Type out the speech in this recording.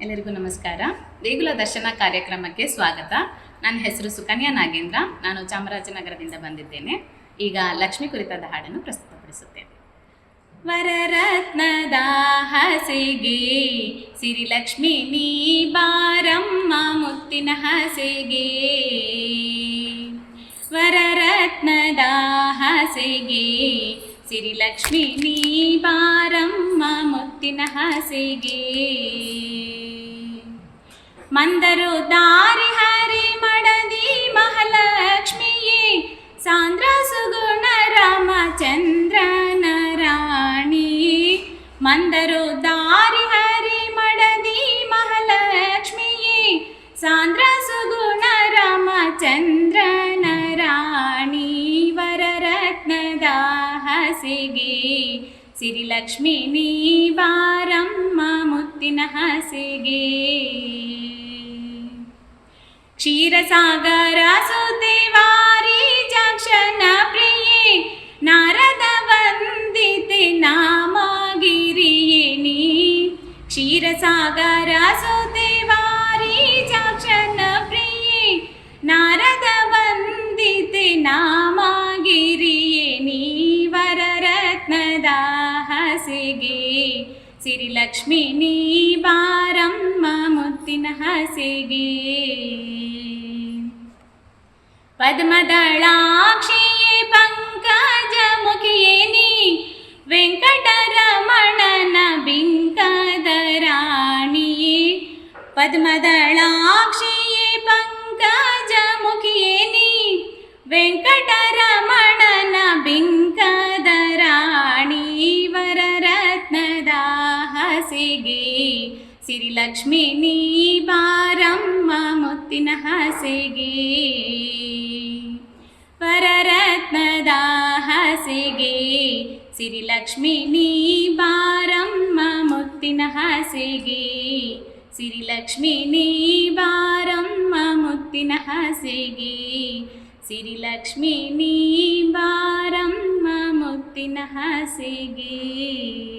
ಎಲ್ಲರಿಗೂ ನಮಸ್ಕಾರ. ದೇಗುಲ ದರ್ಶನ ಕಾರ್ಯಕ್ರಮಕ್ಕೆ ಸ್ವಾಗತ. ನನ್ನ ಹೆಸರು ಸುಕನ್ಯಾ ನಾಗೇಂದ್ರ. ನಾನು ಚಾಮರಾಜನಗರದಿಂದ ಬಂದಿದ್ದೇನೆ. ಈಗ ಲಕ್ಷ್ಮಿ ಕುರಿತಾದ ಹಾಡನ್ನು ಪ್ರಸ್ತುತಪಡಿಸುತ್ತೇನೆ. ವರರತ್ನದ ಹಸೆಗೆ ಸಿರಿಲಕ್ಷ್ಮಿ ನೀ ಬಾರಮ್ಮ ಮುತ್ತಿನ ಹಸೆಗೆ. ವರರತ್ನದ ಹಸೆಗೆ ಸಿರಿಲಕ್ಷ್ಮಿ ನೀ ಬಾರಮ್ಮ ಮುತ್ತಿನ ಹಸೆಗೆ. ಮಂದರು ದಾರಿ ಹರಿ ಮಡದಿ ಮಹಾಲಕ್ಷ್ಮಿಯೇ ಸಾಂದ್ರ ಸುಗುಣ ರಾಮಚಂದ್ರನ ರಾಣಿ. ಮಂದರು ದಾರಿ ಹರಿ ಮಡದಿ ಮಹಾಲಕ್ಷ್ಮಿಯೇ ಸಾಂದ್ರ ಸುಗುಣ ರಾಮಚಂದ್ರನ ರಾಣಿ. ವರರತ್ನದ ಹಸೆಗೆ ಸಿರಿಲಕ್ಷ್ಮಿ ನೀ ಬಾರಮ್ಮ ಮುತ್ತಿನ ಹಸೆಗೆ. ಕ್ಷೀರಸಾಗರ ಸುದೇವಾರಿ ಜಾಕ್ಷನ ಪ್ರಿಯೆ ನಾರದ ವಂದಿತೆ ನಾಮಗಿರಿಯೇ ನೀ. ಕ್ಷೀರಸಾಗರ ಸುದೇವಾರಿ ಜಾಕ್ಷನ ಪ್ರಿಯೆ ನಾರದ ವಂದಿತೆ ನಾಮಗಿರಿಯೇ ನೀ. ವರರತ್ನದ ಹಸೆಗೆ ಸಿರಿಲಕ್ಷ್ಮಿ ನೀ ಬಾರಮ್ಮ ಮುತ್ತಿನ ಹಸೆಗೆ. ಪದ್ಮದಳಾಕ್ಷಿಯೇ ಪಂಕಜ ಮುಖಿಯೇ ನೀ ವೆಂಕಟರಮಣನ ಬಿಂಕದ ರಾಣಿಯೇ. ಪದ್ಮದಳಾಕ್ಷಿಯೇ ಪಂಕಜ ಮುಖಿಯೇ ನೀ ವೆಂಕಟರಮಣನ ಬಿಂಕದ ರಾಣಿ. ವರರತ್ನದ ಹಸೆಗೆ ಸಿರಿಲಕ್ಷ್ಮಿ ನೀ ಬಾರಮ್ಮ ಮುತ್ತಿನ ಹಸೆಗೆ. ವರರತ್ನದ ಹಸೆಗೆ ಸಿರಿಲಕ್ಷ್ಮಿ ನೀ ಬಾರಮ್ಮ ಮುತ್ತಿನ ಹಸೆಗೆ. ಸಿರಿಲಕ್ಷ್ಮಿ ನೀ ಬಾರಮ್ಮ ಮುತ್ತಿನ ಹಸೆಗೆ. ಸಿರಿಲಕ್ಷ್ಮಿ ನೀ ಬಾರಮ್ಮ ಮುತ್ತಿನ ಹಸೆಗೆ.